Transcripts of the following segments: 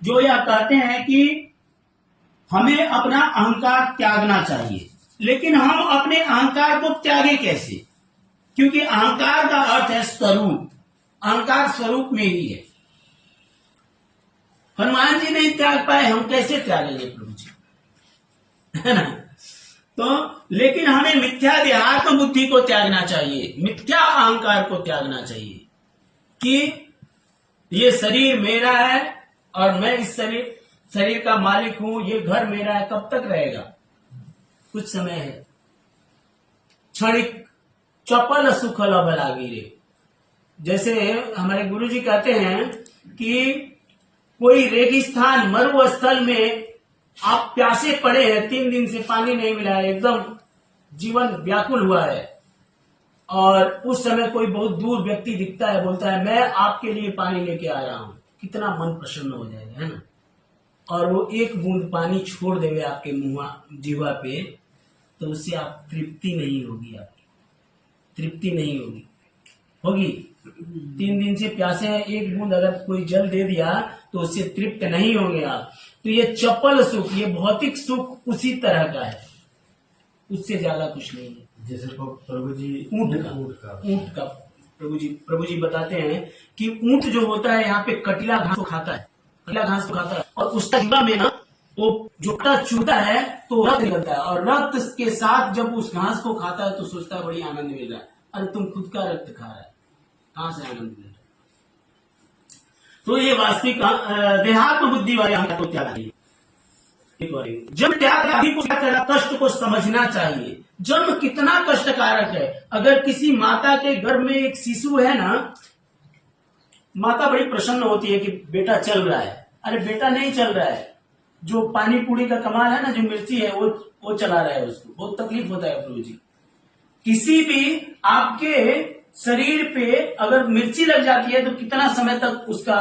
जो यह कहते हैं कि हमें अपना अहंकार त्यागना चाहिए, लेकिन हम अपने अहंकार को त्यागे कैसे? क्योंकि अहंकार का अर्थ है स्वरूप, अहंकार स्वरूप में ही है। हनुमान जी नहीं त्याग पाए, हम कैसे त्यागेंगे प्रभु जी, है ना? तो लेकिन हमें मिथ्या देहात्म बुद्धि को त्यागना चाहिए, मिथ्या अहंकार को त्यागना चाहिए कि ये शरीर मेरा है और मैं इस शरीर का मालिक हूं, ये घर मेरा है। कब तक रहेगा? कुछ समय है। क्षणिक चपल सुखल अबलागी रे। जैसे हमारे गुरु जी कहते हैं कि कोई रेगिस्तान मरुस्थल में आप प्यासे पड़े हैं, 3 दिन से पानी नहीं मिला है, एकदम जीवन व्याकुल हुआ है, और उस समय कोई बहुत दूर व्यक्ति दिखता है, बोलता है मैं आपके लिए पानी लेके आ रहा हूं। कितना मन प्रसन्न हो जाएगा, है ना? और वो एक बूंद पानी छोड़ देवे आपके जीवा पे, तो उससे आप तृप्ति नहीं होगी, आपकी तृप्ति नहीं होगी। 3 दिन से प्यासे हैं, एक बूंद अगर कोई जल दे दिया तो उससे तृप्त नहीं होंगे आप। तो ये चपल सुख, ये भौतिक सुख उसी तरह का है, उससे ज्यादा कुछ नहीं है। जैसे प्रभु जी ऊंट का प्रभु जी बताते हैं कि ऊंट जो होता है यहाँ पे कटीला घास को खाता है, कटीला घास को खाता है, और उसका जीवा में ना वो जोटा चूता है तो रक्त निकलता है, और रक्त के साथ जब उस घास को खाता है तो सोचता है बड़ी आनंद मिल रहा है। अरे तुम खुद का रक्त खा रहा है, कहां से आनंद मिल रहा है? तो ये वास्तविक देहात्म बुद्धि वाले अहंकार को त्याग चाहिए। जन्म त्याग को त्याग, कष्ट को समझना चाहिए। जन्म कितना कष्टकारक है। अगर किसी माता के गर्भ में एक शिशु है ना, माता बड़ी प्रसन्न होती है कि बेटा चल रहा है। अरे बेटा नहीं चल रहा है, जो पानी पूरी का कमाल है ना, जो मिर्ची है वो चला रहा है, उसको बहुत तकलीफ होता है प्रभु जी। किसी भी आपके शरीर पे अगर मिर्ची लग जाती है तो कितना समय तक उसका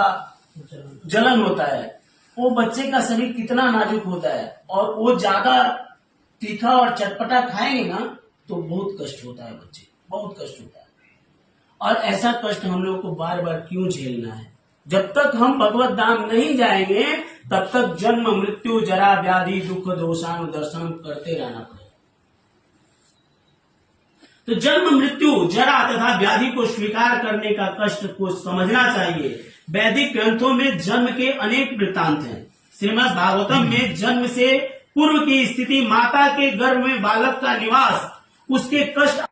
जलन होता है। वो बच्चे का शरीर कितना नाजुक होता है, और वो ज्यादा तीखा और चटपटा खाएंगे ना तो बहुत कष्ट होता है, बच्चे बहुत कष्ट होता है। और ऐसा कष्ट हम लोग को बार बार क्यों झेलना है? जब तक हम भगवत धाम नहीं जाएंगे तब तक जन्म मृत्यु जरा व्याधि दुख दोषानु दर्शन करते रहना पड़ेगा। तो जन्म मृत्यु जरा तथा व्याधि को स्वीकार करने का कष्ट को समझना चाहिए। वैदिक ग्रंथों में जन्म के अनेक वृत्तांत हैं। श्रीमद् भागवतम में जन्म से पूर्व की स्थिति, माता के गर्भ में बालक का निवास, उसके कष्ट